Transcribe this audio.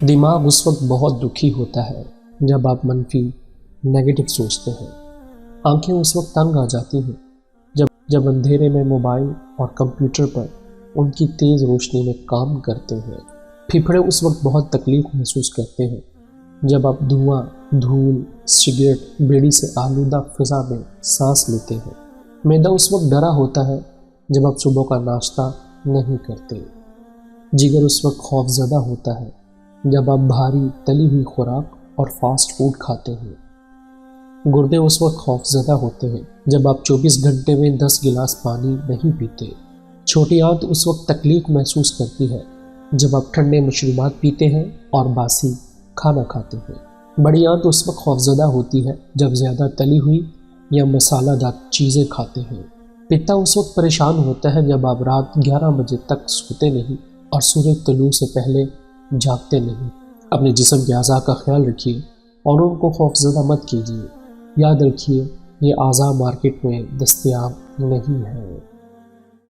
دماغ اس وقت بہت دکھی ہوتا ہے جب آپ منفی نیگیٹو سوچتے ہیں۔ آنکھیں اس وقت تنگ آ جاتی ہیں جب اندھیرے میں موبائل اور کمپیوٹر پر ان کی تیز روشنی میں کام کرتے ہیں۔ پھیپھڑے اس وقت بہت تکلیف محسوس کرتے ہیں جب آپ دھواں، دھول، سگریٹ، بیڑی سے آلودہ فضا میں سانس لیتے ہیں۔ معدہ اس وقت ڈرا ہوتا ہے جب آپ صبح کا ناشتہ نہیں کرتے۔ جگر اس وقت خوف زدہ ہوتا ہے جب آپ بھاری تلی ہوئی خوراک اور فاسٹ فوڈ کھاتے ہیں۔ گردے اس وقت خوف زدہ ہوتے ہیں جب آپ 24 گھنٹے میں 10 گلاس پانی نہیں پیتے۔ چھوٹی آنت اس وقت تکلیف محسوس کرتی ہے جب آپ ٹھنڈے مشروبات پیتے ہیں اور باسی کھانا کھاتے ہیں۔ بڑی آنت اس وقت خوف زدہ ہوتی ہے جب زیادہ تلی ہوئی یا مسالہ دار چیزیں کھاتے ہیں۔ پتا اس وقت پریشان ہوتا ہے جب آپ رات 11 بجے تک سوتے نہیں اور سورج طلوع سے پہلے جاگتے نہیں۔ اپنے جسم کے اعضاء کا خیال رکھیے اور ان کو خوف زدہ مت کیجیے۔ یاد رکھیے، یہ اعضاء مارکیٹ میں دستیاب نہیں ہیں۔